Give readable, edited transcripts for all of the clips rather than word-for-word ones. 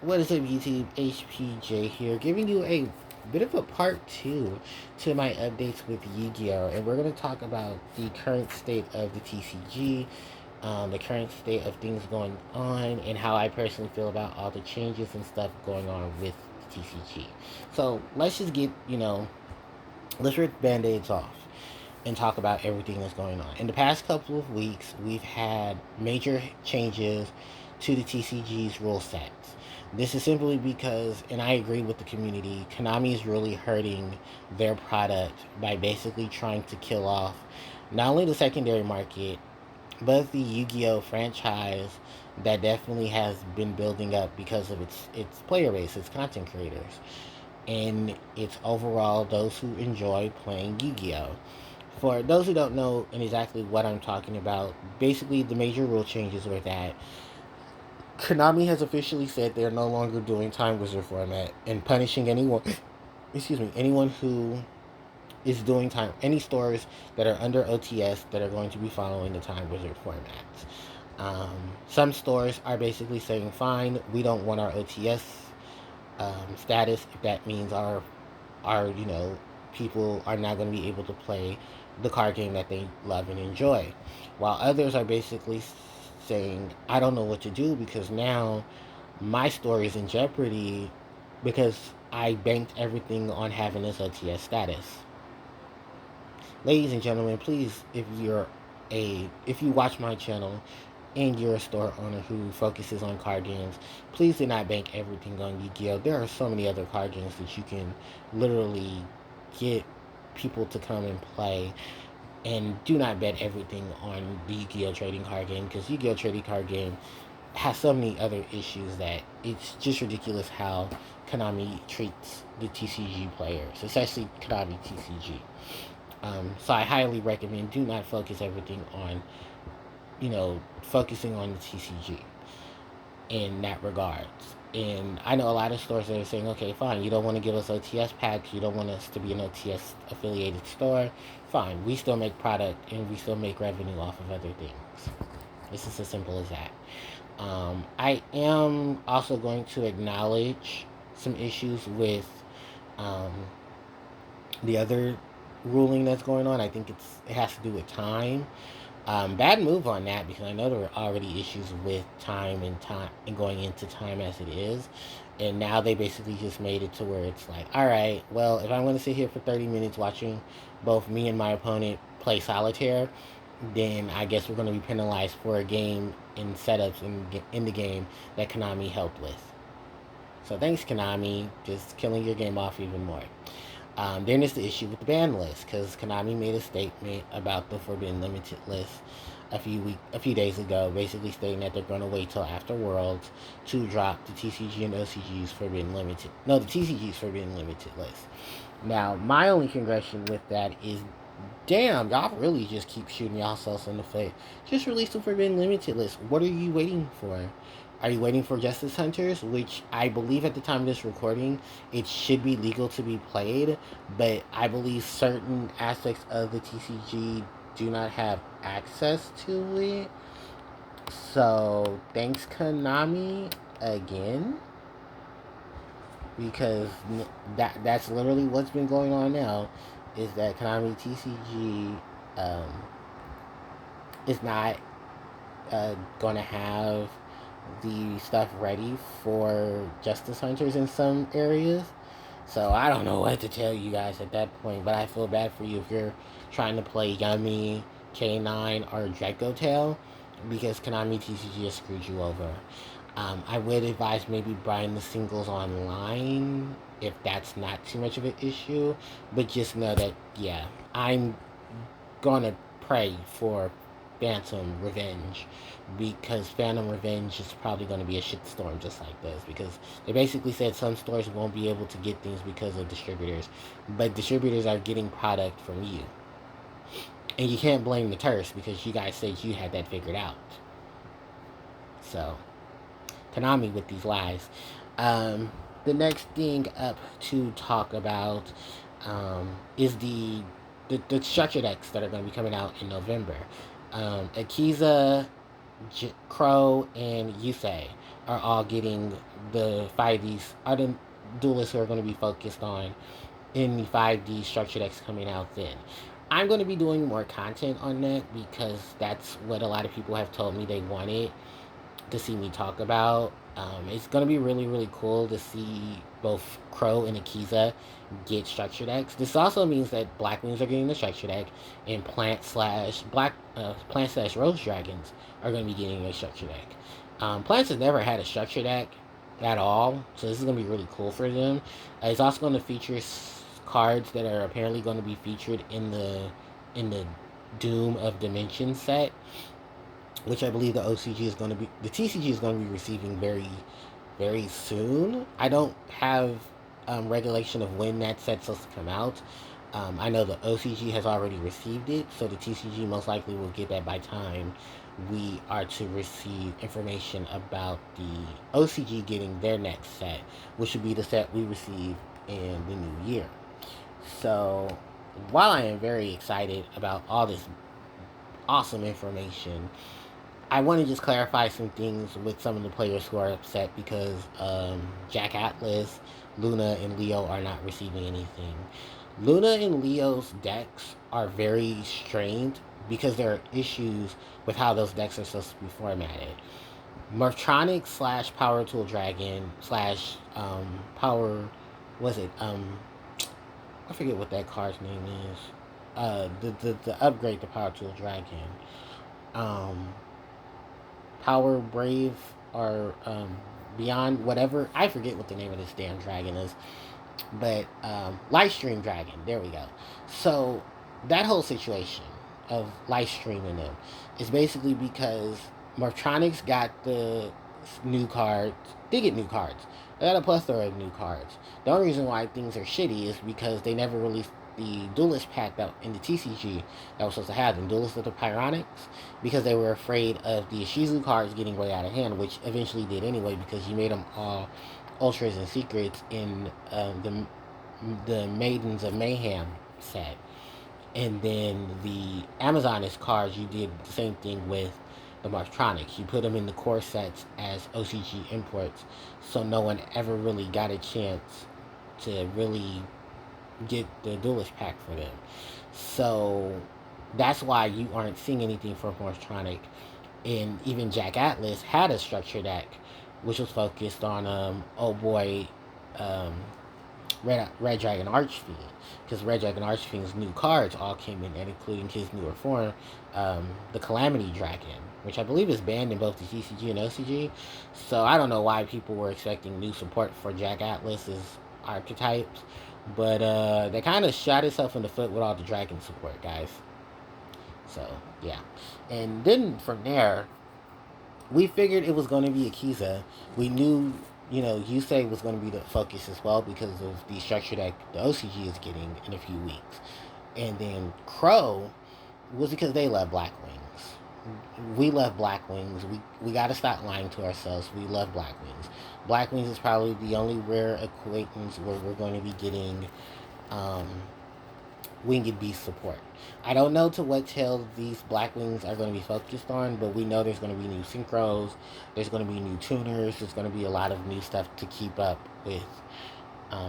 What is up, YouTube? HPJ here, giving you a bit of a part two to my updates with Yu-Gi-Oh! And we're going to talk about the current state of the TCG, the current state of things going on, and how I personally feel about all the changes and stuff going on with the TCG. So let's just let's rip band-aids off and talk about everything that's going on. In the past couple of weeks, we've had major changes to the TCG's rule sets. This is simply because, and I agree with the community, Konami is really hurting their product by basically trying to kill off not only the secondary market, but the Yu-Gi-Oh franchise that definitely has been building up because of its player base, its content creators, and its overall those who enjoy playing Yu-Gi-Oh. For those who don't know and exactly what I'm talking about, basically the major rule changes were that Konami has officially said they're no longer doing Time Wizard format and punishing anyone, anyone who is doing any stores that are under OTS that are going to be following the Time Wizard formats. Some stores are basically saying, fine, we don't want our OTS status if that means our people are not going to be able to play the card game that they love and enjoy, while others are basically saying, I don't know what to do because now my store is in jeopardy because I banked everything on having this OTS status. Ladies and gentlemen, please, if you watch my channel and you're a store owner who focuses on card games, please do not bank everything on Yu-Gi-Oh! There are so many other card games that you can literally get people to come and play, and do not bet everything on the Yu-Gi-Oh! Trading card game, because Yu-Gi-Oh! Trading card game has so many other issues that it's just ridiculous how Konami treats the TCG players, especially Konami TCG. So I highly recommend do not focus everything on, focusing on the TCG in that regards. And I know a lot of stores that are saying, okay, fine, you don't want to give us OTS packs, you don't want us to be an OTS affiliated store. Fine, we still make product and we still make revenue off of other things. This is as simple as that. I am also going to acknowledge some issues with um, the other ruling that's going on. I think it has to do with time. Bad move on that because I know there were already issues with time and going into time as it is, and now they basically just made it to where it's like, all right, well, if I'm going to sit here for 30 minutes watching both me and my opponent play solitaire, then I guess we're going to be penalized for a game and setups in the game that Konami helped with. So thanks, Konami, just killing your game off even more. Then there's the issue with the ban list, because Konami made a statement about the Forbidden Limited list a few days ago, basically stating that they're going to wait till after Worlds to drop the TCG and OCG's Forbidden Limited. No, the TCG's Forbidden Limited list. Now, my only congestion with that is, damn, y'all really just keep shooting yourselves in the foot. Just release the Forbidden Limited list. What are you waiting for? Are you waiting for Justice Hunters, which I believe at the time of this recording, it should be legal to be played, but I believe certain aspects of the TCG do not have access to it. So, thanks Konami again, because that's literally what's been going on now, is that Konami TCG is not going to have the stuff ready for Justice Hunters in some areas. So I don't know what to tell you guys at that point, but I feel bad for you if you're trying to play Yummy, K9, or Draco Tail, because Konami TCG has screwed you over. I would advise maybe buying the singles online if that's not too much of an issue, but just know that, yeah, I'm gonna pray for Phantom Revenge, because Phantom Revenge is probably going to be a shitstorm just like this, because they basically said some stores won't be able to get things because of distributors, but distributors are getting product from you, and you can't blame the Terps because you guys said you had that figured out. So Konami with these lies. The next thing up to talk about is the structure decks that are going to be coming out in November. Akiza, Crow, and Yusei are all getting the 5Ds are the duelists who are going to be focused on in the 5D structure that's coming out then. I'm going to be doing more content on that because that's what a lot of people have told me they wanted to see me talk about. It's going to be really, really cool to see both Crow and Akiza get structure decks. This also means that Blackwings are getting the structure deck, and Plant slash Rose Dragons are going to be getting a structure deck. Plants have never had a structure deck at all, so this is going to be really cool for them. It's also going to feature cards that are apparently going to be featured in the Doom of Dimension set, which I believe the TCG is going to be receiving very, very soon. I don't have regulation of when that set's supposed to come out. I know the OCG has already received it, so the TCG most likely will get that by time we are to receive information about the OCG getting their next set, which would be the set we receive in the new year. So, while I am very excited about all this awesome information, I want to just clarify some things with some of the players who are upset because Jack Atlas, Luna, and Leo are not receiving anything. Luna and Leo's decks are very strained because there are issues with how those decks are supposed to be formatted. Morphtronic slash Power Tool Dragon slash Power, was it? I forget what that card's name is. The upgrade to Power Tool Dragon. Um, Power Brave or Beyond, whatever. I forget what the name of this damn dragon is. But Lightstream Dragon, there we go. So that whole situation of Lightstreaming them is basically because Morphtronics got the new cards. They get new cards. They got a plethora of new cards. The only reason why things are shitty is because they never released the Duelist pack that in the TCG that was supposed to have them, Duelist of the Pyronics, because they were afraid of the Ishizu cards getting way out of hand, which eventually did anyway because you made them all Ultras and Secrets in the Maidens of Mayhem set. And then the Amazoness cards, you did the same thing with the Marktronics. You put them in the core sets as OCG imports, so no one ever really got a chance to really get the Duelist pack for them. So that's why you aren't seeing anything from Marktronic. And even Jack Atlas had a structure deck, which was focused on um, Red Dragon Archfiend, because Red Dragon Archfiend's new cards all came in, and including his newer form, the Calamity Dragon, which I believe is banned in both the TCG and OCG. So I don't know why people were expecting new support for Jack Atlas's archetypes, but they kind of shot itself in the foot with all the dragon support, guys. So yeah, and then from there, we figured it was going to be Akiza. We knew, Yusei was going to be the focus as well because of the structure that the OCG is getting in a few weeks. And then Crow was because they love Blackwings. We love Blackwings. We got to stop lying to ourselves. We love Blackwings. Blackwings is probably the only rare acquaintance where we're going to be getting Winged Beast support. I don't know to what tail these Blackwings are going to be focused on, but we know there's going to be new synchros, there's going to be new tuners, there's going to be a lot of new stuff to keep up with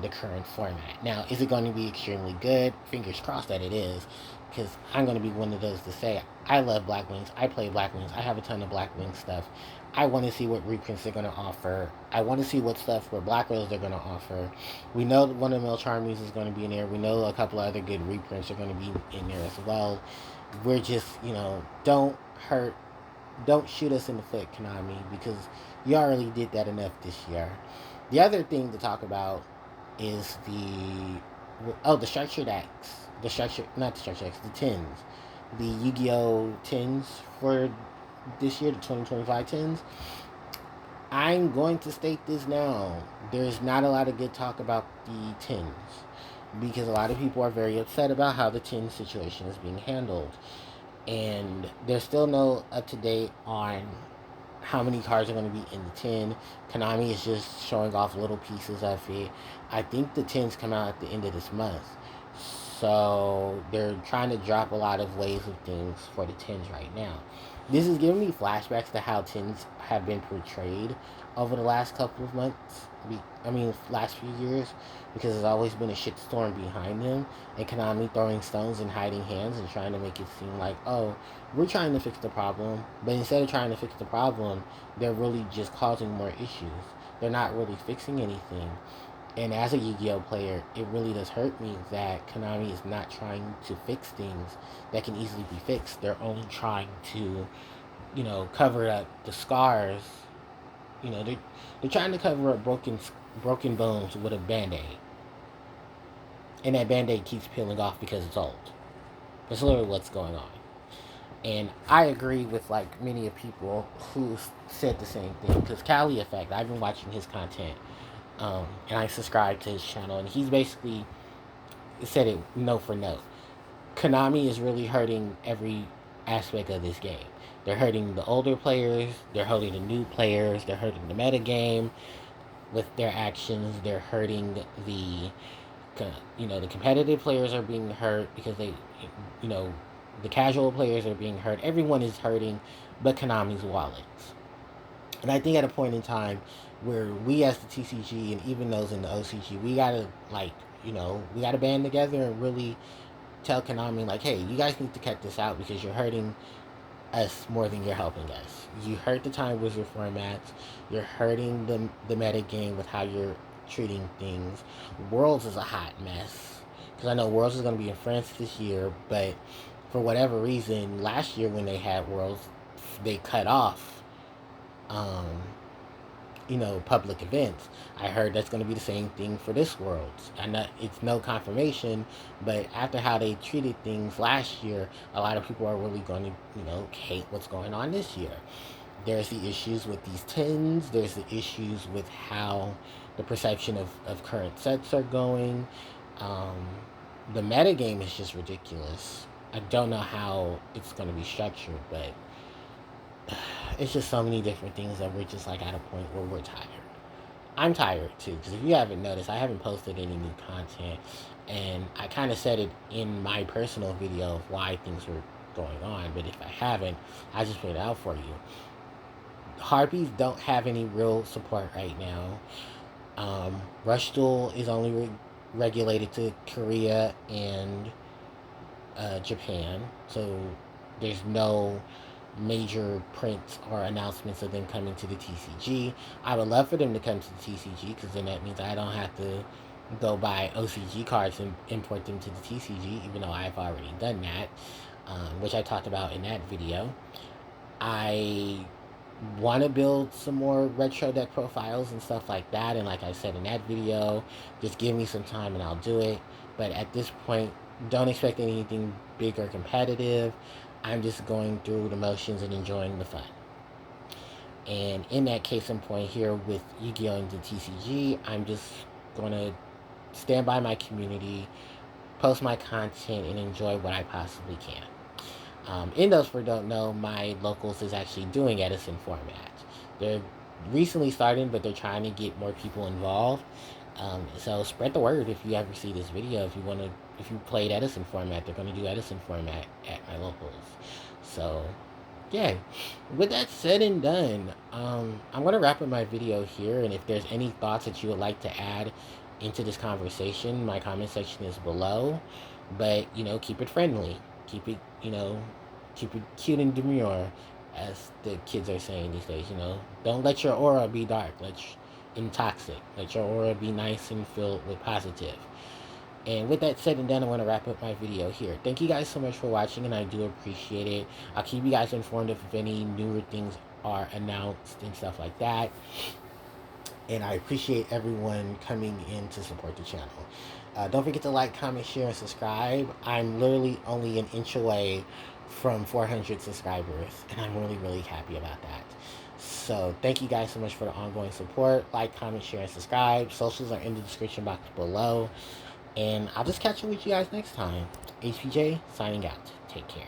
the current format. Now, is it going to be extremely good? Fingers crossed that it is, because I'm going to be one of those to say, I love Blackwings, I play Blackwings, I have a ton of Blackwing stuff. I want to see what reprints they're going to offer. I want to see what stuff for Black Rose they're going to offer. We know that one of the Mel Charmies is going to be in there. We know a couple of other good reprints are going to be in there as well. We're just, don't shoot us in the foot, Konami, because you already did that enough this year. The other thing to talk about is the structure decks. Not the structure decks, the tins. The Yu-Gi-Oh! Tins for this year, the 2025 tins. I'm going to state this now. There's not a lot of good talk about the tins because a lot of people are very upset about how the tin situation is being handled. And there's still no up-to-date on how many cards are going to be in the tin. Konami is just showing off little pieces of it. I think the tins come out at the end of this month. So they're trying to drop a lot of waves of things for the tins right now. This is giving me flashbacks to how tens have been portrayed over the last couple of months. Last few years, because there's always been a shitstorm behind them, and Konami throwing stones and hiding hands and trying to make it seem like, oh, we're trying to fix the problem, but instead of trying to fix the problem, they're really just causing more issues. They're not really fixing anything. And as a Yu-Gi-Oh player, it really does hurt me that Konami is not trying to fix things that can easily be fixed. They're only trying to, cover up the scars. They're trying to cover up broken bones with a band-aid. And that band-aid keeps peeling off because it's old. That's literally what's going on. And I agree with like many of people who said the same thing. Because Cali Effect, I've been watching his content. And I subscribe to his channel, and he's basically said it note for note. Konami is really hurting every aspect of this game. They're hurting the older players, they're hurting the new players, they're hurting the meta game with their actions, they're hurting the competitive players are being hurt because the casual players are being hurt. Everyone is hurting but Konami's wallets. And I think at a point in time where we as the TCG and even those in the OCG, we gotta we gotta band together and really tell Konami like, hey, you guys need to cut this out because you're hurting us more than you're helping us. You hurt the Time Wizard formats. You're hurting the meta game with how you're treating things. Worlds is a hot mess because I know Worlds is gonna be in France this year, but for whatever reason, last year when they had Worlds, they cut off public events. I heard that's going to be the same thing for this world. I know it's no confirmation, but after how they treated things last year, a lot of people are really going to, hate what's going on this year. There's the issues with these tins. There's the issues with how the perception of current sets are going. The meta game is just ridiculous. I don't know how it's going to be structured, but it's just so many different things that we're just like at a point where we're tired. I'm tired too, because if you haven't noticed, I haven't posted any new content, and I kind of said it in my personal video of why things were going on, but if I haven't, I just put it out for you. Harpies don't have any real support right now. Rush Duel is only regulated to Korea and Japan, so there's no major prints or announcements of them coming to the TCG. I would love for them to come to the TCG because then that means I don't have to go buy OCG cards and import them to the TCG, even though I've already done that, which I talked about in that video. I want to build some more retro deck profiles and stuff like that, and like I said in that video, just give me some time and I'll do it. But at this point, don't expect anything big or competitive. I'm just going through the motions and enjoying the fun. And in that case in point here with Yu-Gi-Oh! And the TCG, I'm just going to stand by my community, post my content, and enjoy what I possibly can. In those for don't know, my locals is actually doing Edison format. They're recently starting, but they're trying to get more people involved. So spread the word if you ever see this video. If you played Edison format, they're going to do Edison format at my locals. So, yeah. With that said and done, I'm going to wrap up my video here. And if there's any thoughts that you would like to add into this conversation, my comment section is below. But, keep it friendly. Keep it, keep it cute and demure, as the kids are saying these days. Don't let your aura be dark. And toxic. Let your aura be nice and filled with positive. And with that said and done, I want to wrap up my video here. Thank you guys so much for watching, and I do appreciate it. I'll keep you guys informed if any newer things are announced and stuff like that. And I appreciate everyone coming in to support the channel. Don't forget to like, comment, share, and subscribe. I'm literally only an inch away from 400 subscribers, and I'm really, really happy about that. So thank you guys so much for the ongoing support. Like, comment, share, and subscribe. Socials are in the description box below. And I'll just catch up with you guys next time. HPJ signing out. Take care.